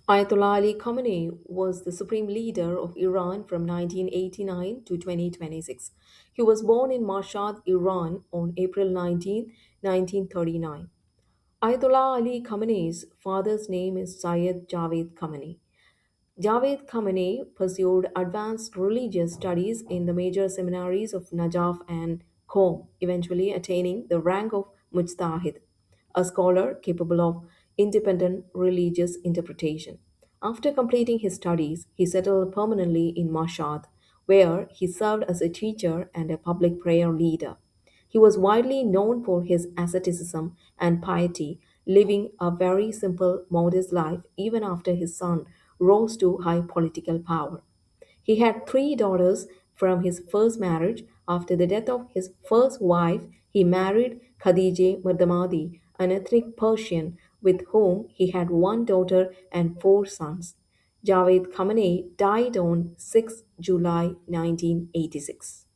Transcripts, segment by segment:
Ayatollah Ali Khamenei was the supreme leader of Iran from 1989 to 2026. He was born in Mashhad, Iran on April 19, 1939. Ayatollah Ali Khamenei's father's name is Syed Javed Khamenei. Javed Khamenei pursued advanced religious studies in the major seminaries of Najaf and Qom, eventually attaining the rank of Mujtahid, a scholar capable of independent religious interpretation. After completing his studies, he settled permanently in Mashhad, where he served as a teacher and a public prayer leader. He was widely known for his asceticism and piety, living a very simple, modest life even after his son rose to high political power. He had three daughters from his first marriage. After the death of his first wife, he married Khadija Mardamadi, an ethnic Persian with whom he had one daughter and four sons. Javed Khamenei died on 6 July 1986.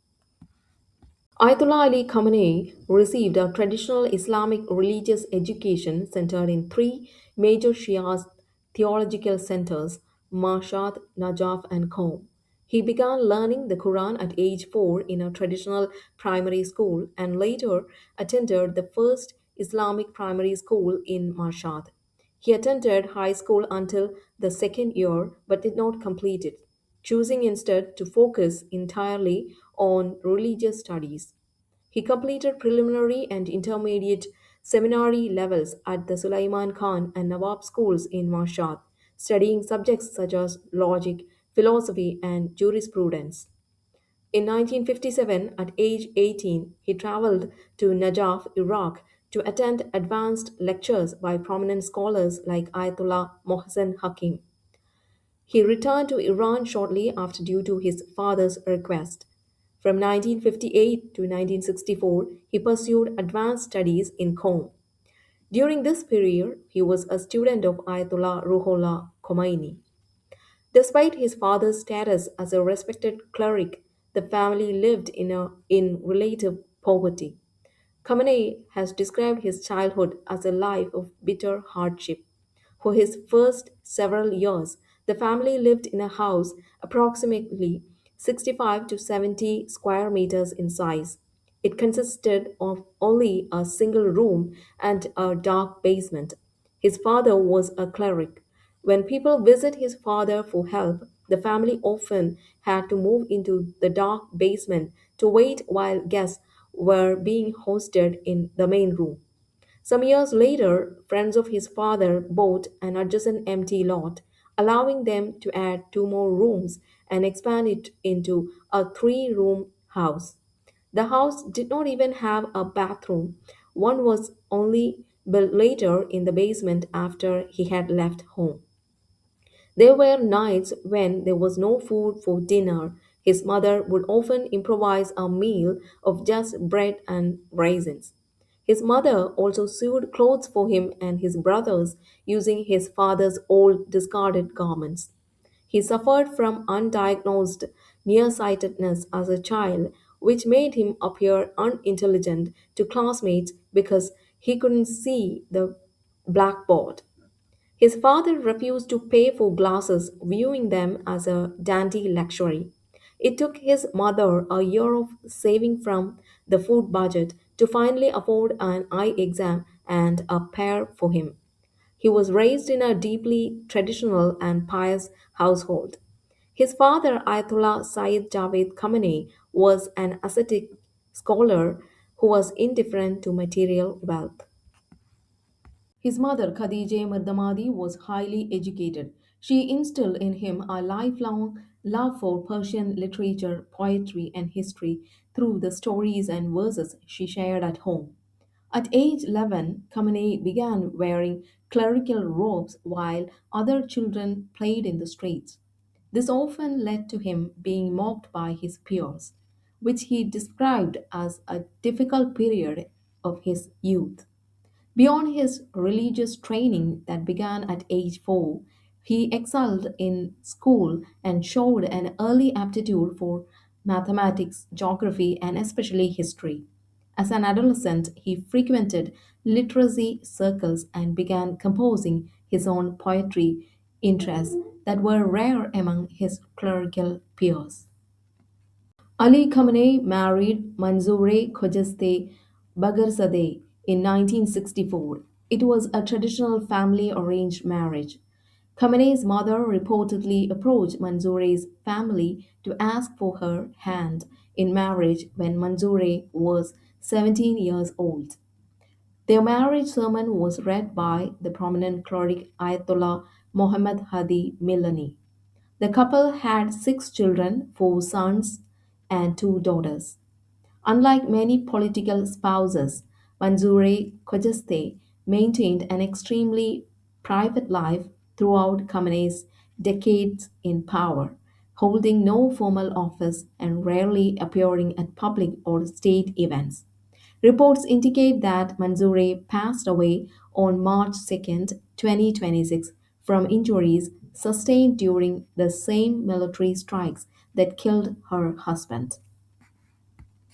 Ayatollah Ali Khamenei received a traditional Islamic religious education centered in three major Shia theological centers Mashhad, Najaf, and Qom. He began learning the Quran at age 4 in a traditional primary school and later attended the first Islamic primary school in Mashhad. He attended high school until the second year but did not complete it, choosing instead to focus entirely on religious studies. He completed preliminary and intermediate seminary levels at the Sulaiman Khan and Nawab schools in Mashhad, studying subjects such as logic, philosophy, and jurisprudence. In 1957, at age 18, he traveled to Najaf, Iraq, to attend advanced lectures by prominent scholars like Ayatollah Mohsen Hakim. He returned to Iran shortly after due to his father's request. From 1958 to 1964, he pursued advanced studies in Qom. During this period, he was a student of Ayatollah Ruhollah Khomeini. Despite his father's status as a respected cleric, the family lived in relative poverty. Khamenei has described his childhood as a life of bitter hardship. For his first several years, the family lived in a house approximately 65 to 70 square meters in size. It consisted of only a single room and a dark basement. His father was a cleric. When people visit his father for help, the family often had to move into the dark basement to wait while guests were being hosted in the main room. Some years later, friends of his father bought an adjacent empty lot, allowing them to add two more rooms and expand it into a three-room house. The house did not even have a bathroom. One was only built later in the basement after he had left home. There were nights when there was no food for dinner. His mother would often improvise a meal of just bread and raisins. His mother also sewed clothes for him and his brothers using his father's old discarded garments. He suffered from undiagnosed nearsightedness as a child, which made him appear unintelligent to classmates because he couldn't see the blackboard. His father refused to pay for glasses, viewing them as a dandy luxury. It took his mother a year of saving from the food budget to finally afford an eye exam and a pair for him. He was raised in a deeply traditional and pious household. His father, Ayatollah Sayyid Javed Khamenei, was an ascetic scholar who was indifferent to material wealth. His mother, Khadija Mardamadi, was highly educated. She instilled in him a lifelong love for Persian literature, poetry, and history through the stories and verses she shared at home. At age 11, Khamenei began wearing clerical robes while other children played in the streets. This often led to him being mocked by his peers, which he described as a difficult period of his youth. Beyond his religious training that began at age 4, he excelled in school and showed an early aptitude for mathematics, geography, and especially history. As an adolescent, he frequented literacy circles and began composing his own poetry interests that were rare among his clerical peers. Ali Khamenei married Manzoor Khojeste Bagarzadeh in 1964. It was a traditional family arranged marriage. Khamenei's mother reportedly approached Manzoor's family to ask for her hand in marriage when Manzoor was 17 years old. Their marriage sermon was read by the prominent cleric Ayatollah Muhammad Hadi Milani. The couple had six children, four sons and two daughters. Unlike many political spouses, Mansour Khojeste maintained an extremely private life throughout Khamenei's decades in power, holding no formal office and rarely appearing at public or state events. Reports indicate that Mansour passed away on March 2nd, 2026, from injuries sustained during the same military strikes that killed her husband.